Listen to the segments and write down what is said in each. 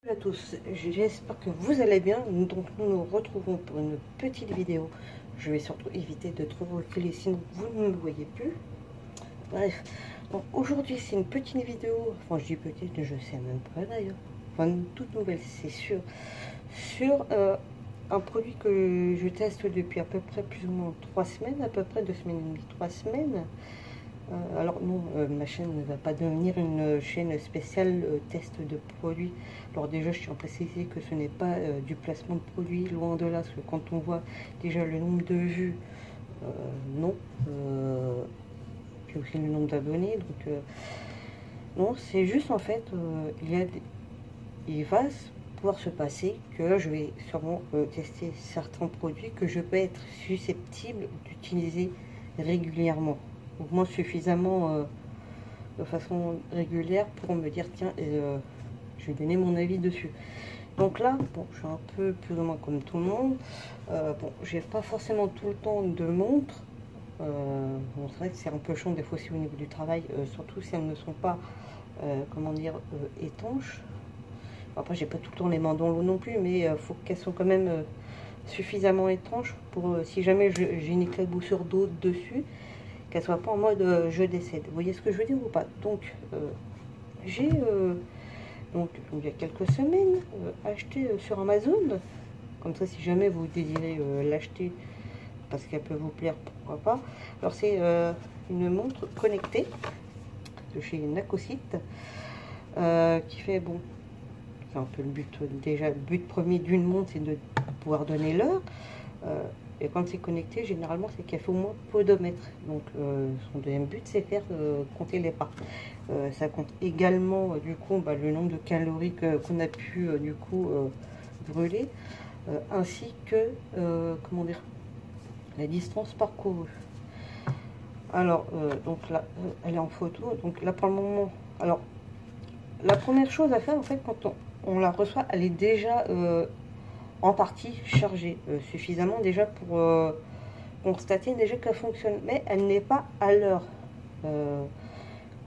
Bonjour à tous, j'espère que vous allez bien. Donc nous nous retrouvons pour une petite vidéo. Je vais surtout éviter de trop reculer, sinon vous ne me voyez plus. Bref, donc aujourd'hui c'est une petite vidéo, enfin je dis petite, je sais même pas d'ailleurs, enfin une toute nouvelle c'est sûr, sur un produit que je teste depuis à peu près plus ou moins 3 semaines, à peu près 2 semaines et demie, 3 semaines. Alors non, ma chaîne ne va pas devenir une chaîne spéciale test de produits. Alors déjà, je tiens à préciser que ce n'est pas du placement de produits, loin de là, parce que quand on voit déjà le nombre de vues, non. Puis aussi le nombre d'abonnés, donc non, c'est juste en fait, il va pouvoir se passer que je vais sûrement tester certains produits que je peux être susceptible d'utiliser régulièrement. Au moins suffisamment de façon régulière pour me dire tiens, je vais donner mon avis dessus. Donc là, bon, je suis un peu plus ou moins comme tout le monde. Bon, j'ai pas forcément tout le temps de montre. Bon, c'est vrai que c'est un peu chiant des fois aussi au niveau du travail, surtout si elles ne sont pas, comment dire, étanches. Après, j'ai pas tout le temps les mains dans l'eau non plus, mais il faut qu'elles soient quand même suffisamment étanches pour si jamais j'ai une éclaboussure d'eau dessus, qu'elle soit pas en mode je décède. Vous voyez ce que je veux dire ou pas? Donc j'ai donc il y a quelques semaines acheté sur Amazon, comme ça si jamais vous désirez l'acheter parce qu'elle peut vous plaire, pourquoi pas. Alors c'est une montre connectée de chez Nakocite qui fait, bon, c'est un peu le but déjà, le but premier d'une montre c'est de pouvoir donner l'heure. Et quand c'est connecté, généralement, c'est qu'elle fait au moins podomètre. Donc, son deuxième but, c'est faire compter les pas. Ça compte également, du coup, le nombre de calories qu'on a pu, du coup, brûler, ainsi que, comment dire, la distance parcourue. Alors, donc là, elle est en photo. Donc là, pour le moment, alors, la première chose à faire, en fait, quand on la reçoit, elle est déjà en partie chargée, suffisamment déjà pour constater déjà qu'elle fonctionne, mais elle n'est pas à l'heure.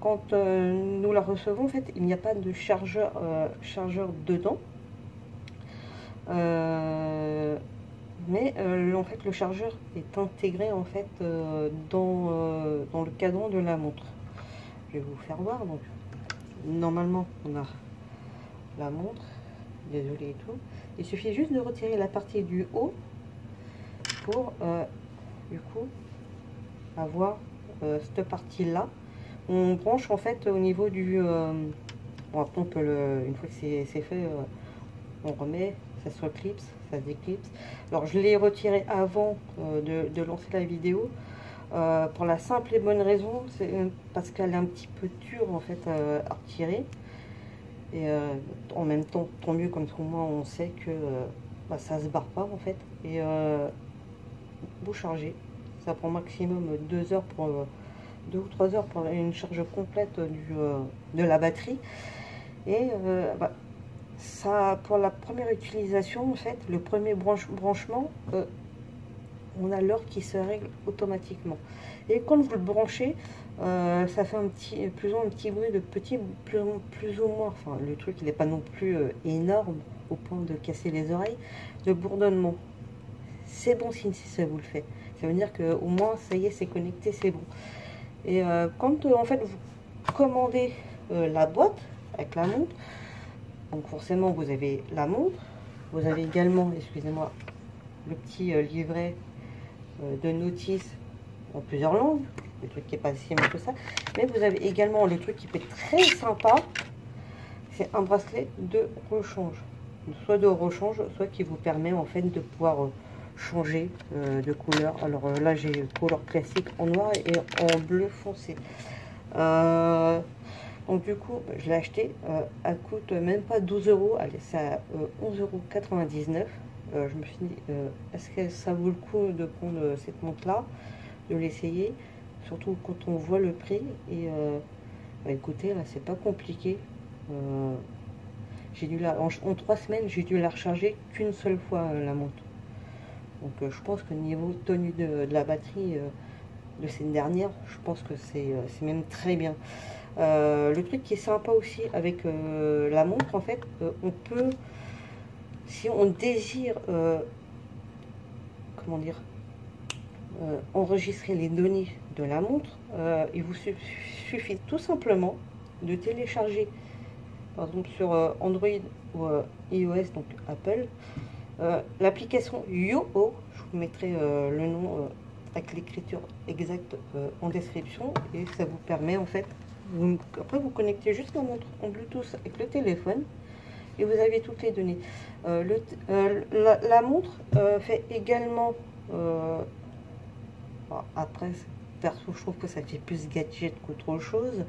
Quand nous la recevons, en fait, il n'y a pas de chargeur dedans, mais en fait le chargeur est intégré en fait dans le cadran de la montre. Je vais vous faire voir. Donc normalement on a la montre, désolé et tout. Il suffit juste de retirer la partie du haut pour du coup avoir cette partie là. On branche en fait au niveau du bon, après on peut une fois que c'est fait, on remet, ça se reclipse, ça se déclipse. Alors je l'ai retiré avant de lancer la vidéo pour la simple et bonne raison, c'est parce qu'elle est un petit peu dure en fait à retirer. Et en même temps, tant mieux, comme ça au moins on sait que ça se barre pas en fait. Et vous chargez, ça prend maximum 2 heures pour 2 ou 3 heures pour une charge complète de la batterie. Et ça, pour la première utilisation, en fait, le premier branchement, on a l'heure qui se règle automatiquement. Et quand vous le branchez, ça fait plus ou moins un petit bruit de plus ou moins, enfin le truc il n'est pas non plus énorme au point de casser les oreilles, de bourdonnement. C'est bon signe si ça vous le fait. Ça veut dire que au moins ça y est, c'est connecté, c'est bon. Et quand en fait vous commandez la boîte avec la montre, donc forcément vous avez la montre, vous avez également, excusez-moi, le petit livret de notice en plusieurs langues, le truc qui est pas si mal que ça, mais vous avez également le truc qui peut être très sympa, c'est un bracelet de rechange, soit de rechange, soit qui vous permet en fait de pouvoir changer de couleur. Alors là j'ai couleur classique en noir et en bleu foncé. Donc du coup je l'ai acheté, elle coûte même pas 12 euros, allez, c'est à 11,99 €. Je me suis dit, est-ce que ça vaut le coup de prendre cette montre là, de l'essayer, surtout quand on voit le prix. Et écoutez, là c'est pas compliqué, j'ai dû en 3 semaines j'ai dû la recharger qu'une seule fois la montre. Donc je pense que niveau tenue de la batterie de cette dernière, je pense que c'est même très bien. Le truc qui est sympa aussi avec la montre, en fait, on peut, si on désire, comment dire, enregistrer les données de la montre, il vous suffit tout simplement de télécharger, par exemple sur Android ou iOS, donc Apple, l'application YoO. Je vous mettrai le nom avec l'écriture exacte en description, et ça vous permet en fait, après vous connectez juste la montre en Bluetooth avec le téléphone et vous avez toutes les données. La montre fait également, après perso je trouve que ça fait plus gadget qu'autre chose,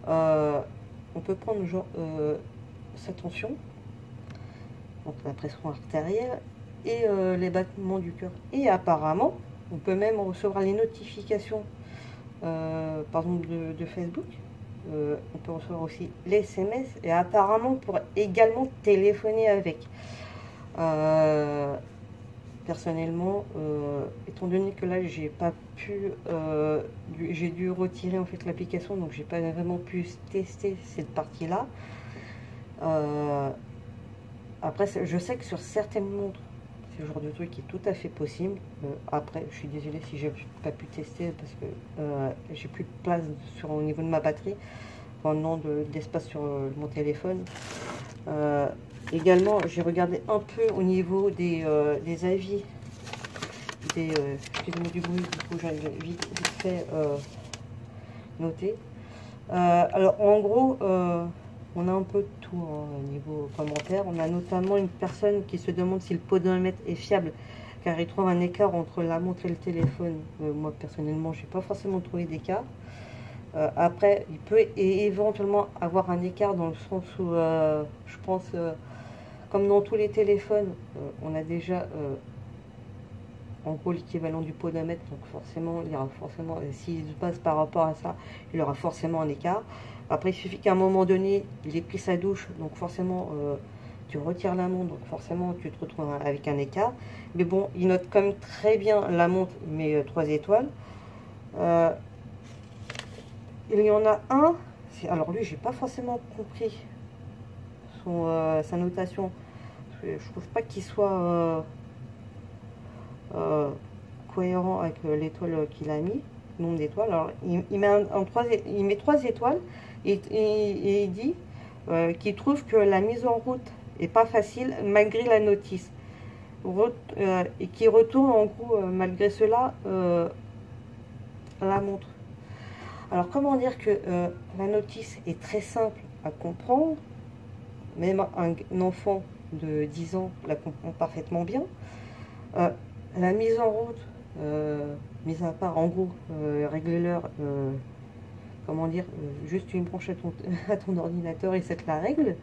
on peut prendre genre sa tension, donc la pression artérielle et les battements du cœur, et apparemment on peut même recevoir les notifications par exemple de Facebook. On peut recevoir aussi les SMS, et apparemment on pourrait également téléphoner avec. Personnellement, étant donné que là j'ai pas pu, j'ai dû retirer en fait l'application, donc j'ai pas vraiment pu tester cette partie là. Après je sais que sur certaines montres c'est le genre de truc qui est tout à fait possible. Après je suis désolée si j'ai pas pu tester parce que j'ai plus de place au niveau de ma batterie, pendant d'espace sur mon téléphone. Également, j'ai regardé un peu au niveau des avis, excusez-moi du bruit, du coup j'ai vite fait noter. Alors en gros, on a un peu de tout au niveau commentaire. On a notamment une personne qui se demande si le podomètre est fiable, car il trouve un écart entre la montre et le téléphone. Moi personnellement, j'ai pas forcément trouvé d'écart. Après, il peut éventuellement avoir un écart dans le sens où, je pense, comme dans tous les téléphones, on a déjà en gros l'équivalent du podomètre, donc forcément, il y aura forcément, s'il se passe par rapport à ça, il y aura forcément un écart. Après, il suffit qu'à un moment donné, il ait pris sa douche, donc forcément, tu retires la montre, donc forcément, tu te retrouves avec un écart. Mais bon, il note quand même très bien la montre, mais 3 étoiles. Il y en a un, alors lui, j'ai pas forcément compris sa notation. Je trouve pas qu'il soit cohérent avec l'étoile qu'il a mis, le nombre d'étoiles. Alors il met 3 étoiles, et il dit qu'il trouve que la mise en route est pas facile malgré la notice, et qu'il retourne en gros malgré cela la montre. Alors comment dire que la notice est très simple à comprendre, même un enfant de 10 ans la comprend parfaitement bien. La mise en route, mis à part en gros régler l'heure, comment dire, juste une branche à ton ordinateur et ça te la règle.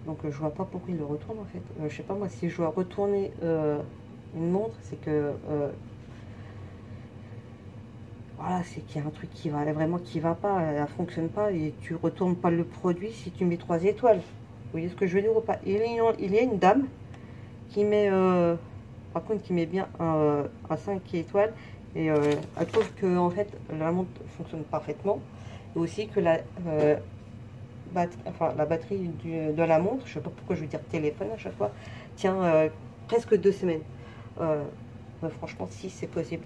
Donc je vois pas pourquoi il le retourne en fait. Je sais pas moi, si je dois retourner une montre, c'est que voilà, c'est qu'il y a un truc qui va vraiment qui va pas, elle fonctionne pas, et tu retournes pas le produit si tu mets 3 étoiles. Vous voyez ce que je veux dire ou pas? Il y a une dame qui met par contre qui met bien un 5 étoiles, et elle trouve que en fait la montre fonctionne parfaitement, et aussi que la batterie de la montre, je sais pas pourquoi je veux dire téléphone à chaque fois, tient presque 2 semaines. Franchement, si c'est possible,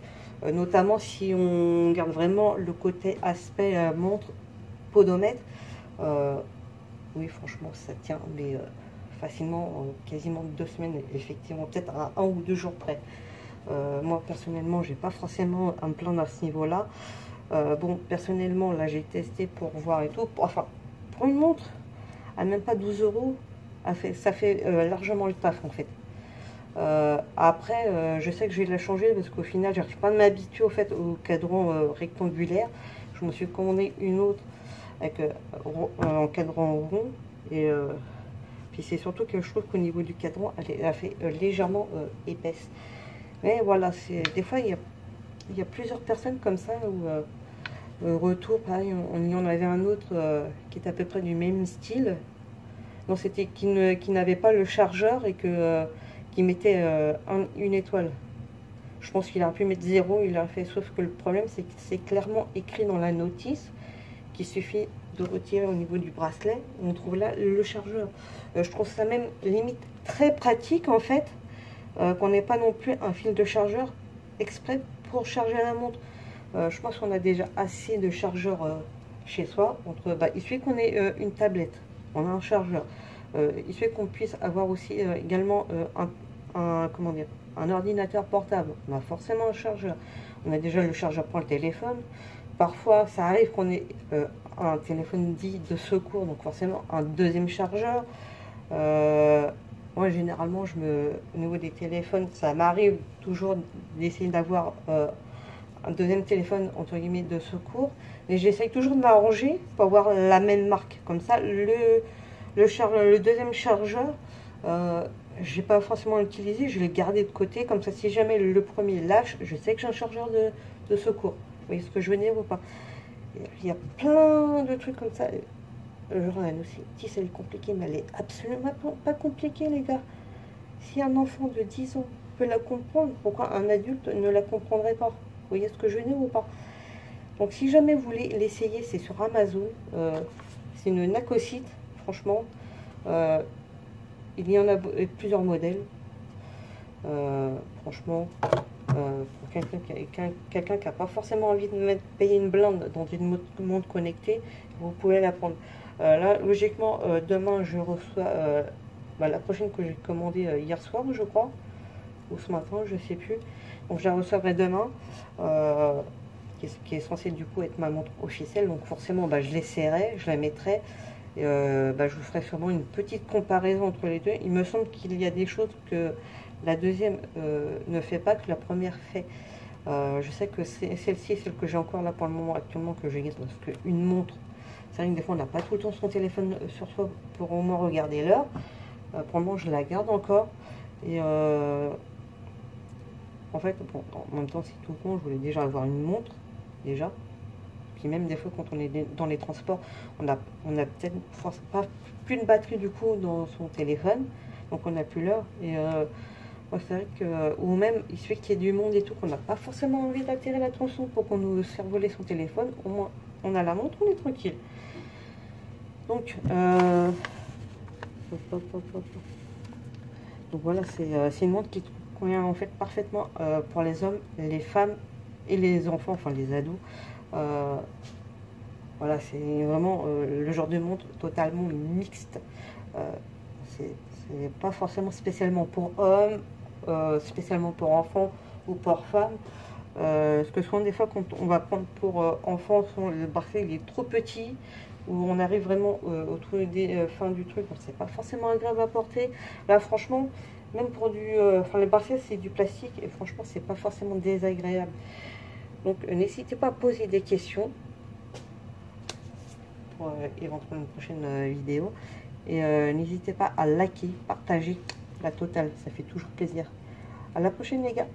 notamment si on garde vraiment le côté aspect montre podomètre, oui franchement ça tient, mais facilement quasiment 2 semaines, effectivement, peut-être à 1 ou 2 jours près. Moi personnellement j'ai pas forcément à me plaindre à ce niveau là. Bon, personnellement là j'ai testé pour voir et tout, enfin pour une montre à même pas 12 euros, ça fait largement le taf en fait. Après, je sais que je vais la changer parce qu'au final, j'arrive pas à m'habituer au fait au cadran rectangulaire. Je me suis commandé une autre avec un cadran rond, et puis c'est surtout que je trouve qu'au niveau du cadran, elle fait légèrement épaisse. Mais voilà, des fois il y a plusieurs personnes comme ça où retour, pareil, on y en avait un autre qui est à peu près du même style. Non, c'était qui n'avait pas le chargeur et qui mettait une étoile. Je pense qu'il aurait pu mettre 0, il a fait, sauf que le problème c'est que c'est clairement écrit dans la notice qu'il suffit de retirer au niveau du bracelet. On trouve là le chargeur. Je trouve ça même limite très pratique en fait, qu'on n'ait pas non plus un fil de chargeur exprès pour charger la montre. Je pense qu'on a déjà assez de chargeurs chez soi. Il suffit qu'on ait une tablette, on a un chargeur. Il suffit qu'on puisse avoir aussi également comment dire, un ordinateur portable. On a forcément un chargeur. On a déjà le chargeur pour le téléphone. Parfois, ça arrive qu'on ait un téléphone dit de secours, donc forcément un deuxième chargeur. Moi, généralement, au niveau des téléphones, ça m'arrive toujours d'essayer d'avoir un deuxième téléphone, entre guillemets, de secours. Mais j'essaye toujours de m'arranger pour avoir la même marque. Comme ça, le deuxième chargeur, je vais pas forcément l'utiliser, je l'ai gardé de côté. Comme ça, si jamais le premier lâche, je sais que j'ai un chargeur de secours. Vous voyez ce que je veux dire ou pas? Il y a plein de trucs comme ça. Genre la nocivité, elle est compliquée, mais elle est absolument pas compliquée, les gars. Si un enfant de 10 ans peut la comprendre, pourquoi un adulte ne la comprendrait pas? Vous voyez ce que je veux dire ou pas? Donc si jamais vous voulez l'essayer, c'est sur Amazon. C'est une Nacosite, franchement. Il y en a plusieurs modèles. Franchement, pour quelqu'un qui n'a pas forcément envie de payer une blinde dans une montre connectée, vous pouvez la prendre. Là, logiquement, demain, je reçois la prochaine que j'ai commandée hier soir, je crois, ou ce matin, je ne sais plus. Donc, je la recevrai demain, qui est censée du coup être ma montre officielle. Donc, forcément, je l'essaierai, je la mettrai. Je vous ferai sûrement une petite comparaison entre les deux. Il me semble qu'il y a des choses que la deuxième ne fait pas, que la première fait. Je sais que celle-ci, celle que j'ai encore là pour le moment actuellement, que je garde, parce qu'une montre, c'est vrai que des fois on n'a pas tout le temps son téléphone sur soi pour au moins regarder l'heure. Pour le moment, je la garde encore. Et en fait, bon, en même temps, c'est tout con, je voulais déjà avoir une montre, déjà. Puis même des fois, quand on est dans les transports, on a peut-être pas plus de batterie du coup dans son téléphone, donc on n'a plus l'heure. Et c'est vrai que, ou même, il suffit qu'il y ait du monde et tout, qu'on n'a pas forcément envie d'attirer l'attention pour qu'on nous fasse voler son téléphone. Au moins, on a la montre, on est tranquille. Donc, voilà, c'est une montre qui convient en fait parfaitement pour les hommes, les femmes et les enfants, enfin les ados. Voilà, c'est vraiment le genre de montre totalement mixte. C'est pas forcément spécialement pour hommes, spécialement pour enfants ou pour femmes. Parce que souvent des fois quand on va prendre pour enfants, le bracelet il est trop petit, où on arrive vraiment au trou des fins du truc, donc c'est pas forcément agréable à porter. Là franchement, même pour les bracelets c'est du plastique et franchement c'est pas forcément désagréable. Donc n'hésitez pas à poser des questions pour éventuellement une prochaine vidéo. Et n'hésitez pas à liker, partager la totale, ça fait toujours plaisir. À la prochaine les gars.